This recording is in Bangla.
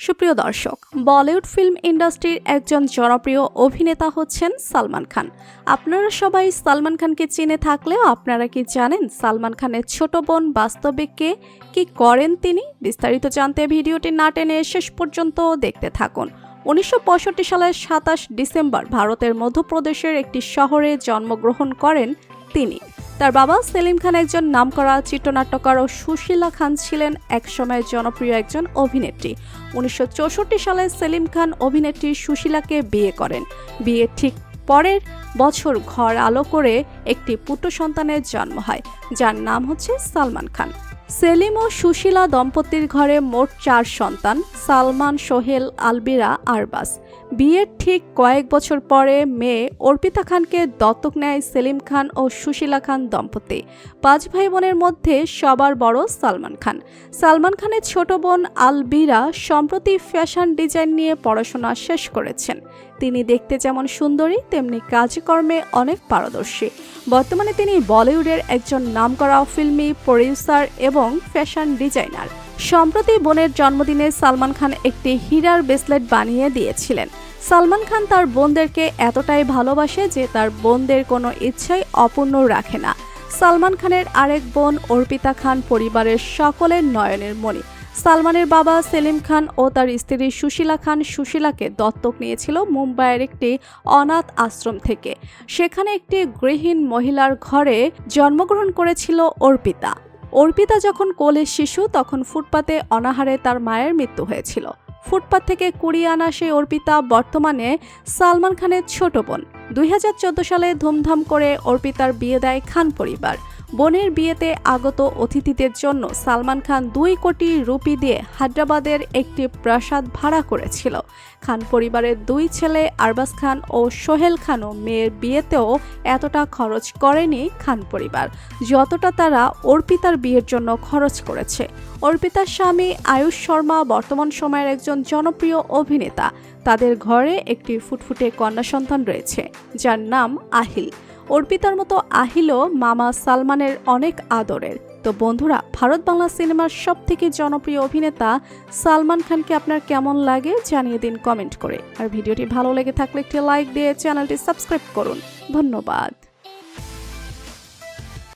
সুপ্রিয় দর্শক, বলিউড ফিল্ম ইন্ডাস্ট্রির একজন জনপ্রিয় অভিনেতা হচ্ছেন সালমান খান। আপনারা সবাই সালমান খানকে চিনে থাকলেও আপনারা কি জানেন সালমান খানের ছোট বোন বাস্তবে কে, কি করেন তিনি? বিস্তারিত জানতে ভিডিওটি না টেনে শেষ পর্যন্ত দেখতে থাকুন। 1965 সালের 27 ডিসেম্বর ভারতের মধ্যপ্রদেশের একটি শহরে জন্মগ্রহণ করেন তিনি। তার বাবা সেলিম খান একজন নামকরা চিত্রনাট্যকার ও সুশীলা খান ছিলেন একসময় জনপ্রিয় একজন অভিনেত্রী। 1964 সালে সেলিম খান অভিনেত্রী সুশীলাকে বিয়ে করেন। বিয়ের ঠিক পরের বছর ঘর আলো করে একটি পুত্র সন্তানের জন্ম হয়, যার নাম হচ্ছে সালমান খান। সেলিম ও সুশীলা দম্পতির ঘরে মোট 4 সন্তান: সালমান, সোহেল, আলবিরা, আরবাস। বিয়ের ঠিক কয়েক বছর পরে মেয়ে অর্পিতা খানকে দত্তক নেয় সেলিম খান ও সুশীলা খান দম্পতি। 5 ভাই বোনের মধ্যে সবার বড় সালমান খান। সালমান খানের ছোট বোন আলবিরা সম্প্রতি ফ্যাশন ডিজাইন নিয়ে পড়াশোনা শেষ করেছেন। তিনি দেখতে যেমন সুন্দরী তেমনি কাজকর্মে অনেক পারদর্শী। বর্তমানে তিনি বলিউডের একজন নামকরা ফিল্মি প্রডিউসার এবং ফ্যাশন ডিজাইনার। সম্প্রতি বোনের জন্মদিনে সালমান খান একটি হীরার ব্রেসলেট বানিয়ে দিয়েছিলেন। সালমান খান তার বোনদেরকে এতটাই ভালোবাসে যে তার বোনদের কোনো ইচ্ছাই অপূর্ণ রাখে না। সালমান খানের আরেক বোন অর্পিতা খান পরিবারের সকলের নয়নের মণি। সালমানের বাবা সেলিম খান ও তার স্ত্রী সুশীলা খান সুশীলাকে দত্তক নিয়েছিল মুম্বাইয়ের একটি অনাথ আশ্রম থেকে। সেখানে একটি গৃহহীন মহিলার ঘরে জন্মগ্রহণ করেছিল অর্পিতা। অর্পিতা যখন কোলের শিশু তখন ফুটপাতে অনাহারে তার মায়ের মৃত্যু হয়েছিল। ফুটপাত থেকে কুড়িয়ে আনা সেই অর্পিতা বর্তমানে সালমান খানের ছোট বোন। 2014 সালে ধুমধাম করে অর্পিতার বিয়ে দেয় খান পরিবার। বোনের বিয়েতে আগত অতিথিদের জন্য সালমান খান 2 কোটি রুপি দিয়ে হায়দ্রাবাদের একটি প্রাসাদ ভাড়া করেছিল। খান পরিবারের 2 ছেলে আরবাস খান ও সোহেল খানও মেয়ের বিয়েতেও এতটা খরচ করেনি খান পরিবার, যতটা তারা অর্পিতার বিয়ের জন্য খরচ করেছে। অর্পিতার স্বামী আয়ুষ শর্মা বর্তমান সময়ের একজন জনপ্রিয় অভিনেতা। তাদের ঘরে একটি ফুটফুটে কন্যা সন্তান রয়েছে, যার নাম আহিল। অর্পিতার মতো আহিলও মামা সালমানের অনেক আদরের। তো বন্ধুরা, ভারত বাংলা সিনেমার সবথেকে জনপ্রিয় অভিনেতা সালমান খানকে আপনার কেমন লাগে জানিয়ে দিন কমেন্ট করে। আর ভিডিওটি ভালো লেগে থাকলে একটি লাইক দিয়ে চ্যানেলটি সাবস্ক্রাইব করুন। ধন্যবাদ।